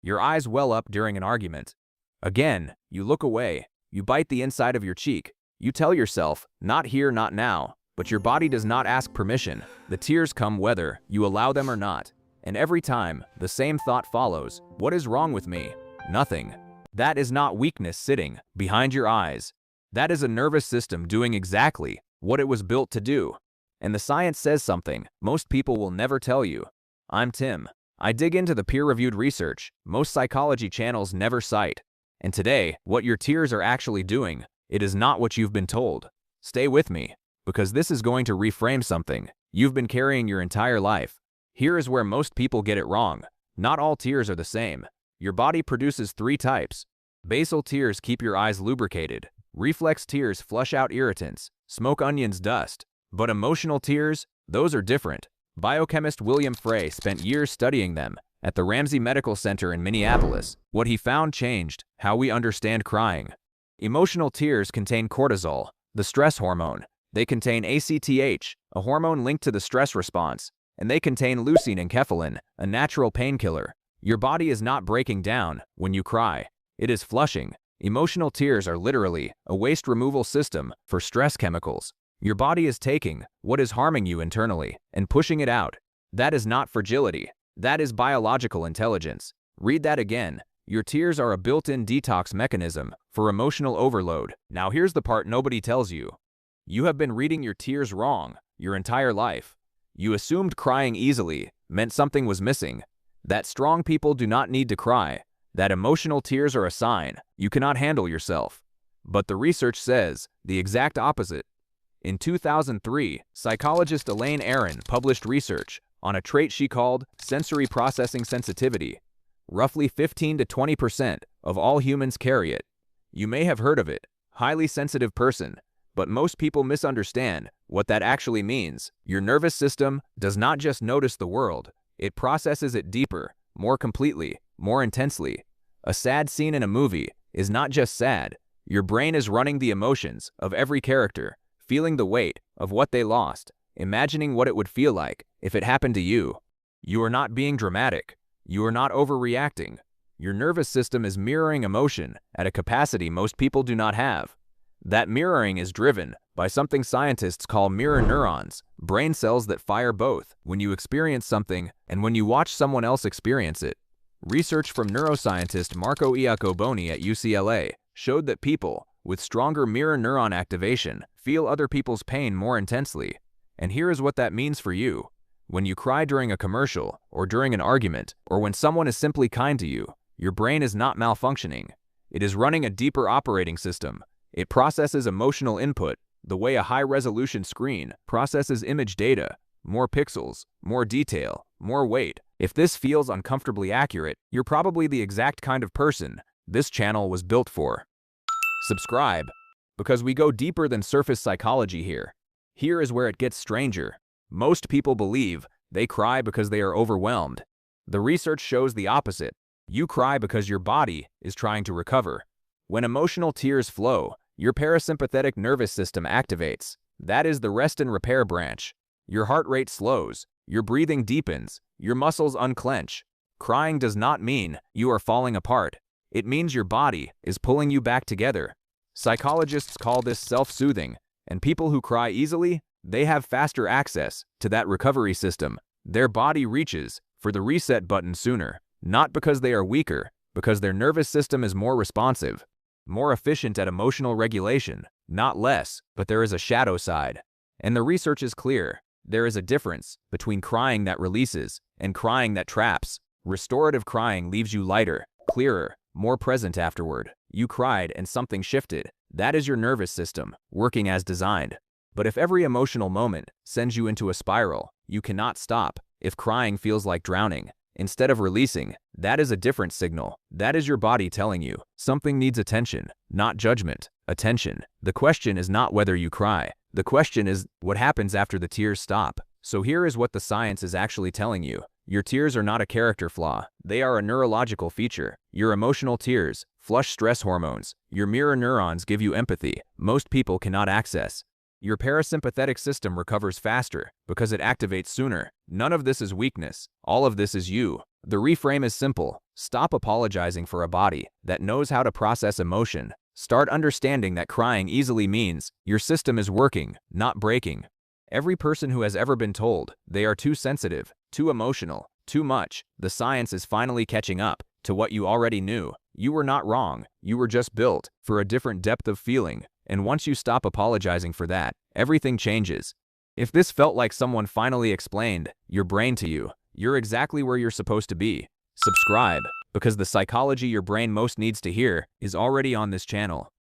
Your eyes well up during an argument. Again, you look away. You bite the inside of your cheek. You tell yourself, not here, not now. But your body does not ask permission. The tears come whether you allow them or not. And every time, the same thought follows. What is wrong with me? Nothing. That is not weakness sitting behind your eyes. That is a nervous system doing exactly what it was built to do. And the science says something most people will never tell you. I'm Tim. I dig into the peer-reviewed research most psychology channels never cite. And today, what your tears are actually doing, it is not what you've been told. Stay with me, because this is going to reframe something you've been carrying your entire life. Here is where most people get it wrong. Not all tears are the same. Your body produces 3 types. Basal tears keep your eyes lubricated. Reflex tears flush out irritants, smoke onions dust. But emotional tears, those are different. Biochemist William Frey spent years studying them at the Ramsey Medical Center in Minneapolis. What he found changed how we understand crying. Emotional tears contain cortisol, the stress hormone. They contain ACTH, a hormone linked to the stress response. And they contain leucine and enkephalin, a natural painkiller. Your body is not breaking down when you cry. It is flushing. Emotional tears are literally a waste removal system for stress chemicals. Your body is taking what is harming you internally and pushing it out. That is not fragility. That is biological intelligence. Read that again. Your tears are a built-in detox mechanism for emotional overload. Now here's the part nobody tells you. You have been reading your tears wrong your entire life. You assumed crying easily meant something was missing. That strong people do not need to cry. That emotional tears are a sign you cannot handle yourself. But the research says the exact opposite. In 2003, psychologist Elaine Aaron published research on a trait she called sensory processing sensitivity. Roughly 15 to 20% of all humans carry it. You may have heard of it, highly sensitive person, but most people misunderstand what that actually means. Your nervous system does not just notice the world, it processes it deeper, more completely, more intensely. A sad scene in a movie is not just sad. Your brain is running the emotions of every character, feeling the weight of what they lost, imagining what it would feel like if it happened to you. You are not being dramatic. You are not overreacting. Your nervous system is mirroring emotion at a capacity most people do not have. That mirroring is driven by something scientists call mirror neurons, brain cells that fire both when you experience something and when you watch someone else experience it. Research from neuroscientist Iacoboni at UCLA showed that people with stronger mirror neuron activation feel other people's pain more intensely. And here is what that means for you. When you cry during a commercial, or during an argument, or when someone is simply kind to you, your brain is not malfunctioning. It is running a deeper operating system. It processes emotional input the way a high-resolution screen processes image data. More pixels, more detail, more weight. If this feels uncomfortably accurate, you're probably the exact kind of person this channel was built for. Subscribe, because we go deeper than surface psychology here. Here is where it gets stranger. Most people believe they cry because they are overwhelmed. The research shows the opposite. You cry because your body is trying to recover. When emotional tears flow, your parasympathetic nervous system activates. That is the rest and repair branch. Your heart rate slows, your breathing deepens, your muscles unclench. Crying does not mean you are falling apart. It means your body is pulling you back together. Psychologists call this self-soothing, and people who cry easily, they have faster access to that recovery system. Their body reaches for the reset button sooner, not because they are weaker, because their nervous system is more responsive, more efficient at emotional regulation, not less, but there is a shadow side. And the research is clear. There is a difference between crying that releases and crying that traps. Restorative crying leaves you lighter, clearer, more present afterward. You cried and something shifted. That is your nervous system, working as designed. But if every emotional moment sends you into a spiral, you cannot stop. If crying feels like drowning, instead of releasing, that is a different signal. That is your body telling you something needs attention, not judgment. Attention. The question is not whether you cry. The question is what happens after the tears stop. So here is what the science is actually telling you. Your tears are not a character flaw. They are a neurological feature. Your emotional tears flush stress hormones. Your mirror neurons give you empathy most people cannot access. Your parasympathetic system recovers faster because it activates sooner. None of this is weakness. All of this is you. The reframe is simple. Stop apologizing for a body that knows how to process emotion. Start understanding that crying easily means your system is working, not breaking. Every person who has ever been told they are too sensitive, too emotional, too much, the science is finally catching up to what you already knew. You were not wrong. You were just built for a different depth of feeling. And once you stop apologizing for that, everything changes. If this felt like someone finally explained your brain to you, you're exactly where you're supposed to be. Subscribe, because the psychology your brain most needs to hear is already on this channel.